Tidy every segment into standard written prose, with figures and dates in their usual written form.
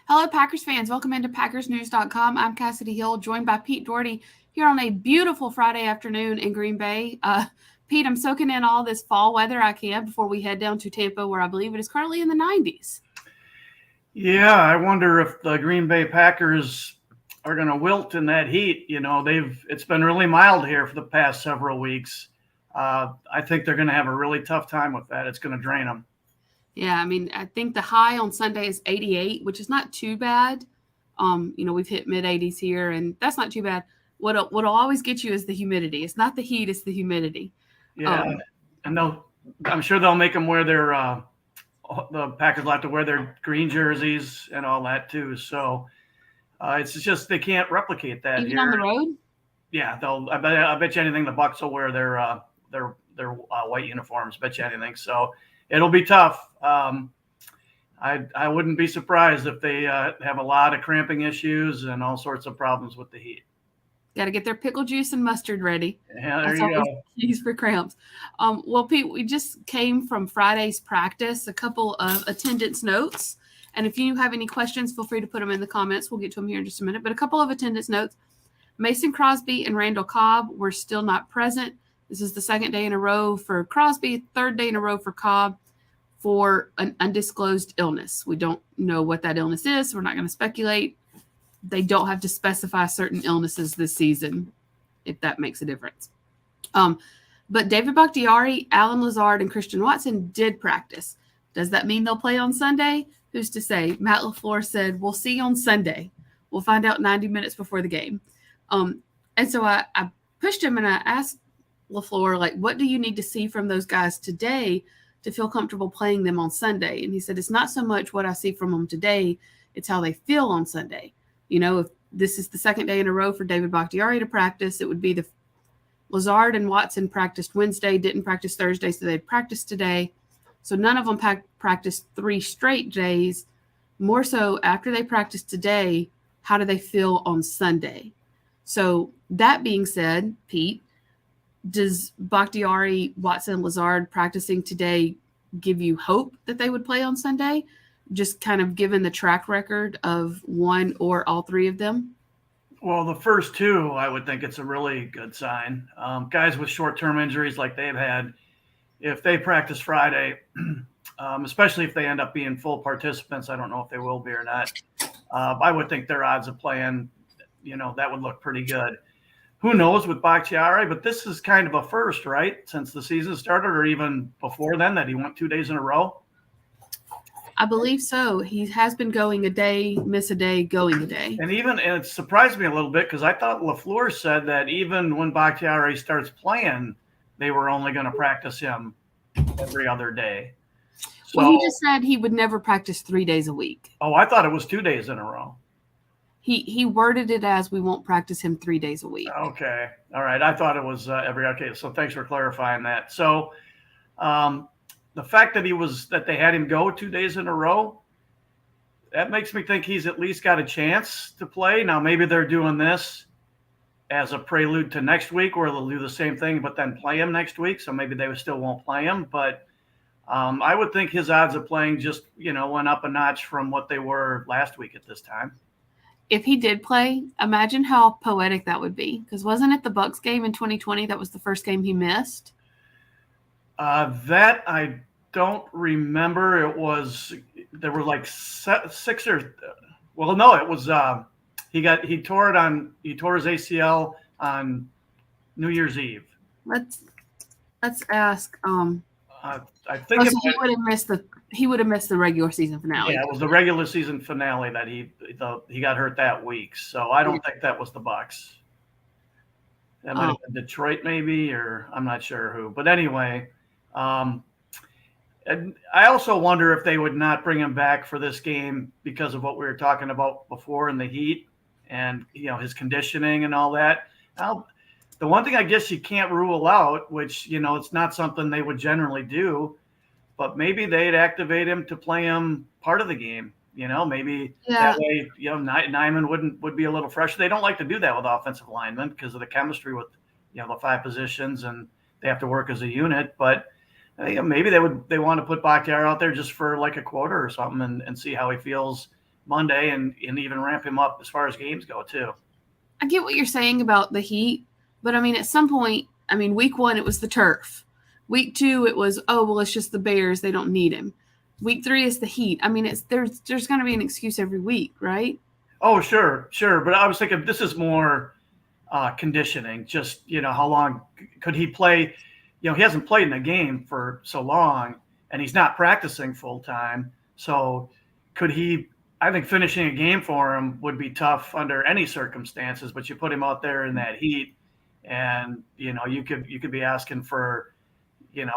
Hello, Packers fans. Welcome into PackersNews.com. I'm Kassidy Hill, joined by Pete Dougherty here on a beautiful Friday afternoon in Green Bay. Pete, I'm soaking in all this fall weather I can before we head down to Tampa, where I believe it is currently in the 90s. Yeah, I wonder if the Green Bay Packers are going to wilt in that heat. It's been really mild here for the past several weeks. I think they're going to have a really tough time with that. It's going to drain them. Yeah, I mean, I think the high on Sunday is 88, which is not too bad. We've hit mid 80s here, and that's not too bad. What'll always get you is the humidity. It's not the heat; it's the humidity. Yeah, and I'm sure they'll make them wear the Packers will have to wear their green jerseys and all that too. So it's just they can't replicate that Even here. on the road. Yeah, I bet you anything the Bucs will wear their white uniforms. Bet you anything. So it'll be tough. I wouldn't be surprised if they have a lot of cramping issues and all sorts of problems with the heat. Got to get their pickle juice and mustard ready. Yeah, there you go. Keys for cramps. Well, Pete, we just came from Friday's practice, a couple of attendance notes. And if you have any questions, feel free to put them in the comments. We'll get to them here in just a minute. But a couple of attendance notes. Mason Crosby and Randall Cobb were still not present. This is the second day in a row for Crosby, third day in a row for Cobb for an undisclosed illness. We don't know what that illness is. So we're not going to speculate. They don't have to specify certain illnesses this season, if that makes a difference. But David Bakhtiari, Alan Lazard, and Christian Watson did practice. Does that mean they'll play on Sunday? Who's to say? Matt LaFleur said, we'll see you on Sunday. We'll find out 90 minutes before the game. And so I pushed him and I asked LaFleur, what do you need to see from those guys today to feel comfortable playing them on Sunday? And he said, it's not so much what I see from them today, it's how they feel on Sunday. If this is the second day in a row for David Bakhtiari to practice, it would be the Lazard and Watson practiced Wednesday, didn't practice Thursday, so they practiced today. So none of them practiced 3 straight days. More so after they practiced today, how do they feel on Sunday? So that being said, Pete, does Bakhtiari, Watson, Lazard practicing today give you hope that they would play on Sunday? Just kind of given the track record of one or all 3 of them? Well, the first 2, I would think it's a really good sign. Guys with short-term injuries like they've had, if they practice Friday, especially if they end up being full participants, I don't know if they will be or not. I would think their odds of playing, that would look pretty good. Who knows with Bakhtiari, but this is kind of a first, right? Since the season started or even before then that he went 2 days in a row. I believe so. He has been going a day, miss a day, going a day. And it surprised me a little bit because I thought LaFleur said that even when Bakhtiari starts playing, they were only going to practice him every other day. So, well, he just said he would never practice 3 days a week. Oh, I thought it was 2 days in a row. He worded it as we won't practice him 3 days a week. Okay. All right. I thought it was okay. So thanks for clarifying that. So the fact that they had him go 2 days in a row, that makes me think he's at least got a chance to play. Now, maybe they're doing this as a prelude to next week where they'll do the same thing, but then play him next week. So maybe they still won't play him. But I would think his odds of playing just, went up a notch from what they were last week at this time. If he did play, imagine how poetic that would be. Because wasn't it the Bucs game in 2020 that was the first game he missed? That I don't remember. There were like 6 or – well, no, it was he tore his ACL on New Year's Eve. Let's ask I think he would have missed the regular season finale. Yeah, it was the regular season finale that he got hurt that week. So I don't think that was the Bucs. That might have been Detroit maybe, or I'm not sure who. But anyway, and I also wonder if they would not bring him back for this game because of what we were talking about before in the heat and, his conditioning and all that. Now, the one thing I guess you can't rule out, which, it's not something they would generally do, but maybe they'd activate him to play him part of the game. Maybe that way, Nyman would be a little fresh. They don't like to do that with offensive linemen because of the chemistry with, the 5 positions and they have to work as a unit. But maybe they want to put Bakhtiari out there just for like a quarter or something and see how he feels, Monday and even ramp him up as far as games go too. I get what you're saying about the heat, but I mean, at some point, I mean, week 1, it was the turf. Week 2, it was, oh, well, it's just the Bears. They don't need him. Week 3 is the heat. I mean, there's going to be an excuse every week, right? Oh, sure. But I was thinking this is more conditioning. Just, how long could he play? He hasn't played in a game for so long, and he's not practicing full time. So could he? I think finishing a game for him would be tough under any circumstances. But you put him out there in that heat, and you could be asking for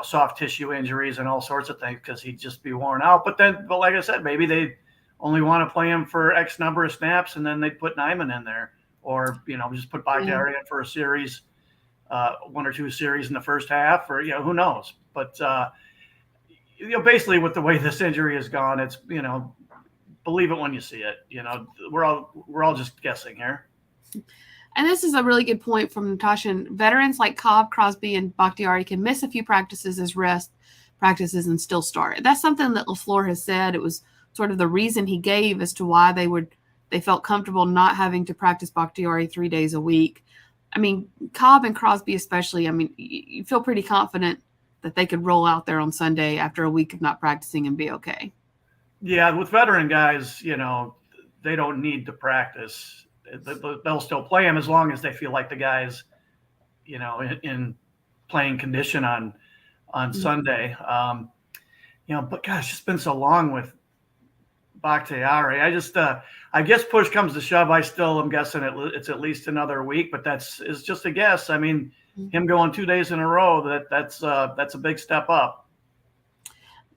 soft tissue injuries and all sorts of things because he'd just be worn out. But like I said, maybe they only want to play him for X number of snaps, and then they'd put Nyman in there, or just put Bakhtiari in for a series, 1 or 2 series in the first half, or who knows. But basically with the way this injury has gone, it's believe it when you see it. We're all just guessing here. And this is a really good point from Natasha. Veterans like Cobb, Crosby, and Bakhtiari can miss a few practices as rest practices and still start. That's something that LaFleur has said. It was sort of the reason he gave as to why they felt comfortable not having to practice Bakhtiari 3 days a week. I mean, Cobb and Crosby especially, I mean, you feel pretty confident that they could roll out there on Sunday after a week of not practicing and be okay. Yeah, with veteran guys, they don't need to practice. They'll still play him as long as they feel like the guy's, in playing condition on Sunday. But gosh, it's been so long with Bakhtiari. I guess push comes to shove, I still am guessing it's at least another week, but it's just a guess. I mean, him going 2 days in a row, that's a big step up.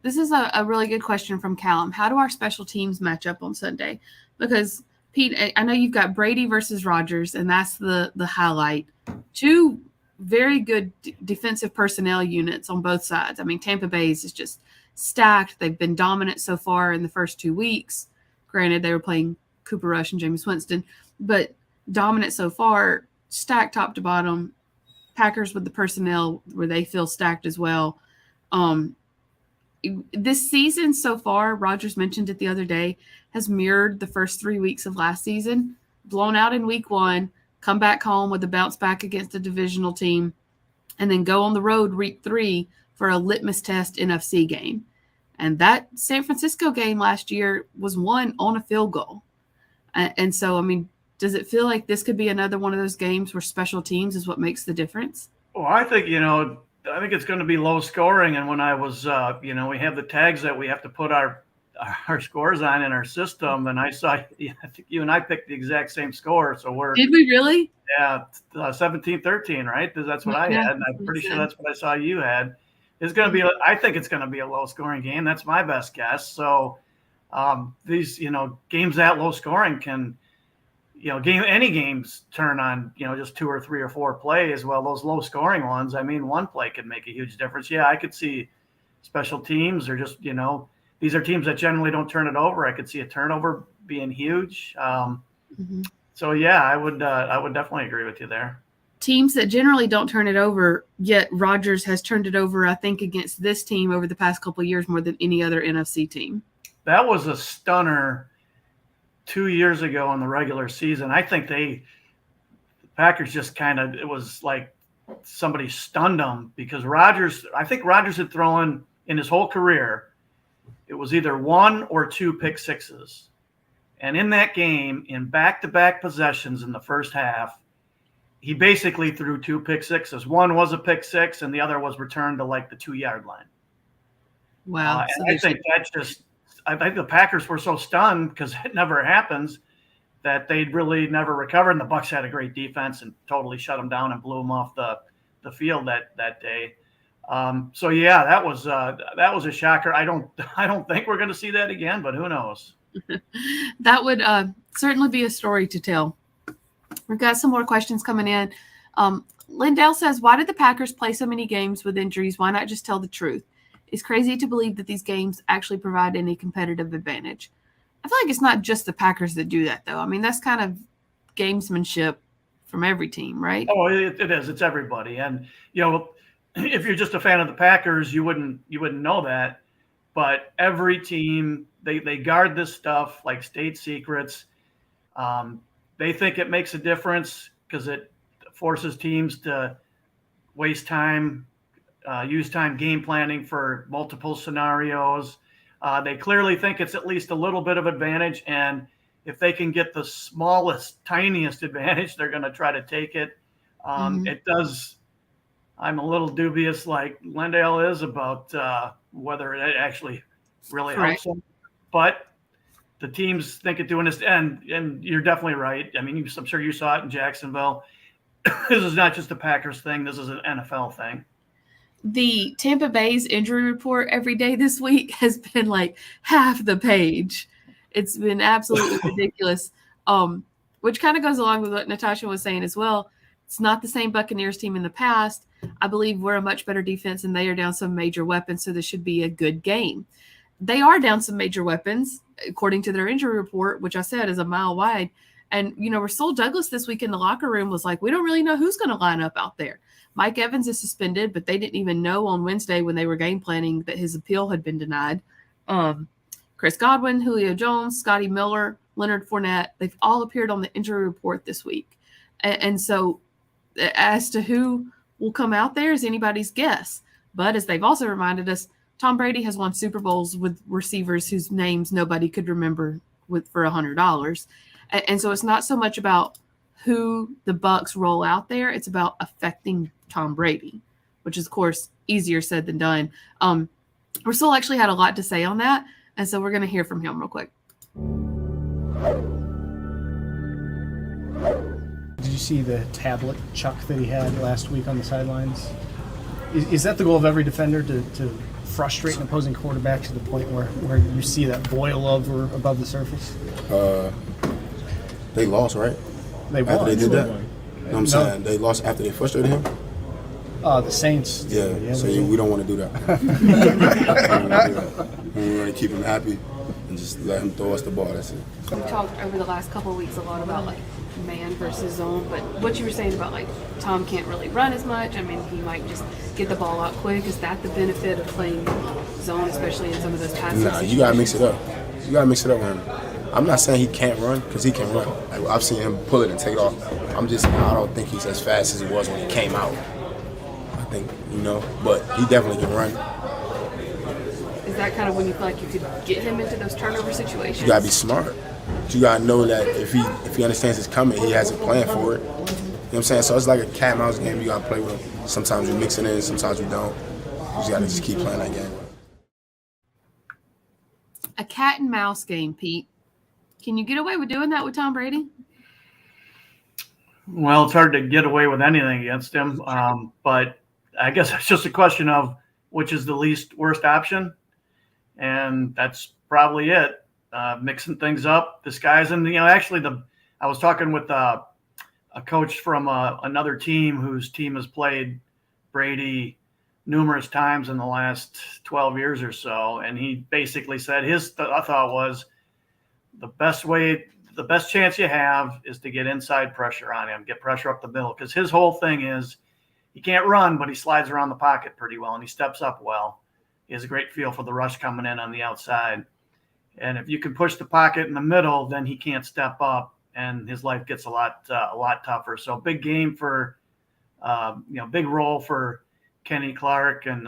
This is a really good question from Callum. How do our special teams match up on Sunday? Because Pete, I know you've got Brady versus Rodgers, and that's the highlight. 2 very good defensive personnel units on both sides. I mean, Tampa Bay's is just stacked. They've been dominant so far in the first 2 weeks. Granted, they were playing Cooper Rush and Jameis Winston, but dominant so far, stacked top to bottom. Packers with the personnel where they feel stacked as well. This season so far, Rodgers mentioned it the other day, has mirrored the first 3 weeks of last season. Blown out in week 1, come back home with a bounce back against a divisional team, and then go on the road week 3 for a litmus test NFC game. And that San Francisco game last year was won on a field goal. And so, I mean, does it feel like this could be another one of those games where special teams is what makes the difference? Well, I think it's going to be low scoring. And when I was, we have the tags that we have to put our scores on in our system. And I saw, I think you and I picked the exact same score. So Did we really? Yeah, 17-13, right? That's what I had. And I'm pretty sure that's what I saw you had. It's going to be, I think it's going to be a low scoring game. That's my best guess. So these, games that low scoring can, any games turn on, just 2 or 3 or 4 plays. Well, those low scoring ones, I mean, 1 play could make a huge difference. Yeah, I could see special teams or just, these are teams that generally don't turn it over. I could see a turnover being huge. So yeah, I would definitely agree with you there. Teams that generally don't turn it over, yet Rodgers has turned it over, I think, against this team over the past couple of years more than any other NFC team. That was a stunner 2 years ago in the regular season. I think the Packers just it was like somebody stunned them because I think Rodgers had thrown in his whole career, it was either 1 or 2 pick sixes. And in that game, in back-to-back possessions in the first half, he basically threw 2 pick sixes. 1 was a pick 6, and the other was returned to like the 2-yard line. Wow. And I think I think the Packers were so stunned because it never happens that they'd really never recovered. And the Bucs had a great defense and totally shut them down and blew them off the field that day. So yeah, that was a shocker. I don't think we're going to see that again, but who knows? That would certainly be a story to tell. We've got some more questions coming in. Lindell says, why did the Packers play so many games with injuries? Why not just tell the truth? It's crazy to believe that these games actually provide any competitive advantage. I feel like it's not just the Packers that do that, though. I mean, that's kind of gamesmanship from every team, right? Oh, it is. It's everybody. And, if you're just a fan of the Packers, you wouldn't know that. But every team they guard this stuff like state secrets. They think it makes a difference because it forces teams to waste time, use time game planning for multiple scenarios. They clearly think it's at least a little bit of advantage, and if they can get the smallest, tiniest advantage, they're going to try to take it. It does. I'm a little dubious, like Lendale is, about whether it actually really helps them. But the teams think of doing this, and you're definitely right. I mean, I'm sure you saw it in Jacksonville. This is not just a Packers thing. This is an NFL thing. The Tampa Bay's injury report every day this week has been like half the page. It's been absolutely ridiculous, which kind of goes along with what Natasha was saying as well. It's not the same Buccaneers team in the past. I believe we're a much better defense, and they are down some major weapons, so this should be a good game. They are down some major weapons, according to their injury report, which I said is a mile wide. And, Rasul Douglas this week in the locker room was like, we don't really know who's going to line up out there. Mike Evans is suspended, but they didn't even know on Wednesday when they were game planning that his appeal had been denied. Chris Godwin, Julio Jones, Scotty Miller, Leonard Fournette, they've all appeared on the injury report this week. And so as to who will come out there is anybody's guess. But as they've also reminded us, Tom Brady has won Super Bowls with receivers whose names nobody could remember for $100. And so it's not so much about who the Bucs roll out there. It's about affecting Tom Brady, which is, of course, easier said than done. Rasul actually had a lot to say on that, and so we're going to hear from him real quick. Did you see the tablet chuck that he had last week on the sidelines? Is that the goal of every defender, to frustrate an opposing quarterback to the point where you see that boil over above the surface? They lost, right? They won. After they did that? No, I'm saying they lost after they frustrated him? The Saints. Yeah, so we don't want to do that. We want to keep him happy and just let him throw us the ball. That's it. We talked over the last couple of weeks a lot about, like, man versus zone, but what you were saying about, like, Tom can't really run as much. I mean, he might just get the ball out quick. Is that the benefit of playing zone, especially in some of those passes? Nah, you got to mix it up. You got to mix it up with him. I'm not saying he can't run, because he can run. Like, I've seen him pull it and take it off. I don't think he's as fast as he was when he came out. I think, but he definitely can run. Is that kind of when you feel like you could get him into those turnover situations? You got to be smart. You got to know that if he understands it's coming, he has a plan for it. You know what I'm saying? So it's like a cat and mouse game you got to play with. Sometimes you mix it in, sometimes you don't. You just got to keep playing that game. A cat and mouse game, Pete. Can you get away with doing that with Tom Brady? Well, it's hard to get away with anything against him. But I guess it's just a question of which is the least worst option. And that's probably it. Mixing things up, disguising. Actually, I was talking with a coach from another team whose team has played Brady numerous times in the last 12 years or so, and he basically said his thought was the best chance you have is to get inside pressure on him, get pressure up the middle, because his whole thing is he can't run, but he slides around the pocket pretty well, and he steps up well. He has a great feel for the rush coming in on the outside. And if you can push the pocket in the middle, then he can't step up, and his life gets a lot tougher. So big game for, big role for Kenny Clark and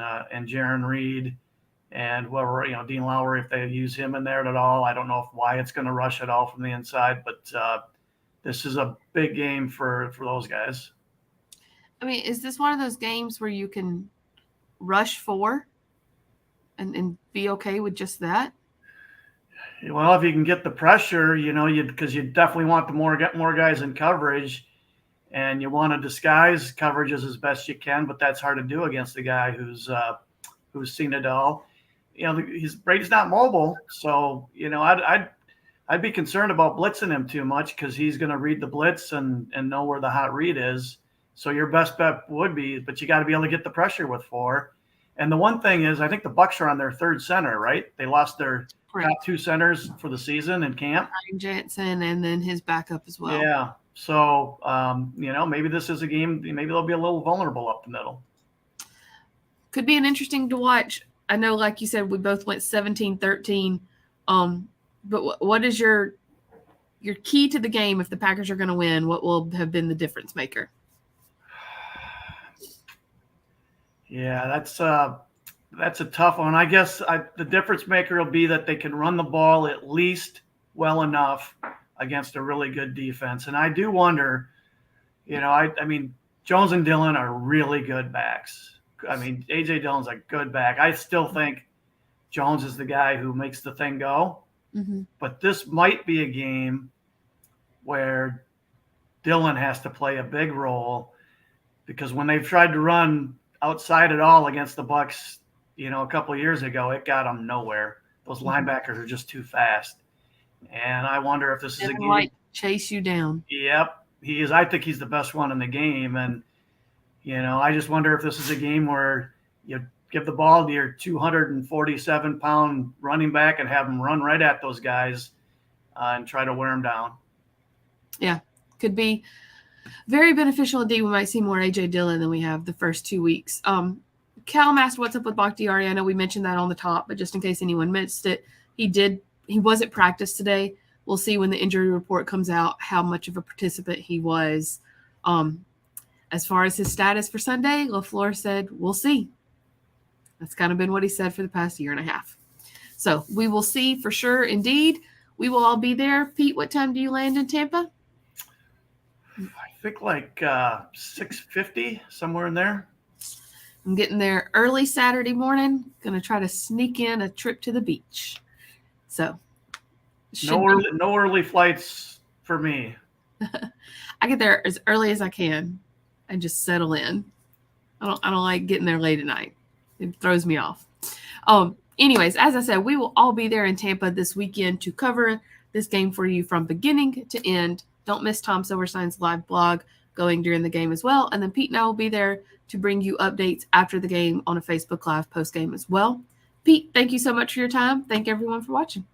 Jaron Reed and whoever, Dean Lowry, if they use him in there at all. I don't know if Wyatt's going to rush at all from the inside, but this is a big game for those guys. I mean, is this one of those games where you can rush for and be okay with just that? Well, if you can get the pressure, because you definitely want get more guys in coverage, and you want to disguise coverages as best you can, but that's hard to do against a guy who's seen it all. Brady's not mobile, so I'd be concerned about blitzing him too much, because he's going to read the blitz and know where the hot read is. So your best bet would be, but you got to be able to get the pressure with 4. And the one thing is, I think the Bucs are on their 3rd center, right? They lost their top 2 centers for the season in camp. Ryan Jansen and then his backup as well. Yeah. So, maybe this is a game, maybe they'll be a little vulnerable up the middle. Could be an interesting to watch. I know, like you said, we both went 17-13 But what is your key to the game if the Packers are going to win? What will have been the difference maker? Yeah, that's a tough one. I guess the difference maker will be that they can run the ball at least well enough against a really good defense. And I do wonder, I mean, Jones and Dillon are really good backs. I mean, A.J. Dillon's a good back. I still think Jones is the guy who makes the thing go. Mm-hmm. But this might be a game where Dillon has to play a big role, because when they've tried to run outside at all against the Bucs, a couple of years ago, it got them nowhere. Those linebackers are just too fast. And I wonder if this is a game. Like chase you down. Yep, he is. I think he's the best one in the game. And, I just wonder if this is a game where you give the ball to your 247-pound running back and have him run right at those guys and try to wear them down. Yeah, could be very beneficial indeed. We might see more A.J. Dillon than we have the first 2 weeks. Cal asked what's up with Bakhtiari. I know we mentioned that on the top, but just in case anyone missed it, he was at practice today. We'll see when the injury report comes out how much of a participant he was. As far as his status for Sunday, LaFleur said, we'll see. That's kind of been what he said for the past year and a half. So we will see for sure. Indeed, we will all be there. Pete, what time do you land in Tampa? I think like 6:50, somewhere in there. I'm getting there early Saturday morning. Going to try to sneak in a trip to the beach. So no early flights for me. I get there as early as I can and just settle in. I don't like getting there late at night. It throws me off. Anyways, as I said, we will all be there in Tampa this weekend to cover this game for you from beginning to end. Don't miss Tom Silverstein's live blog going during the game as well. And then Pete and I will be there to bring you updates after the game on a Facebook Live post game as well. Pete, thank you so much for your time. Thank everyone for watching.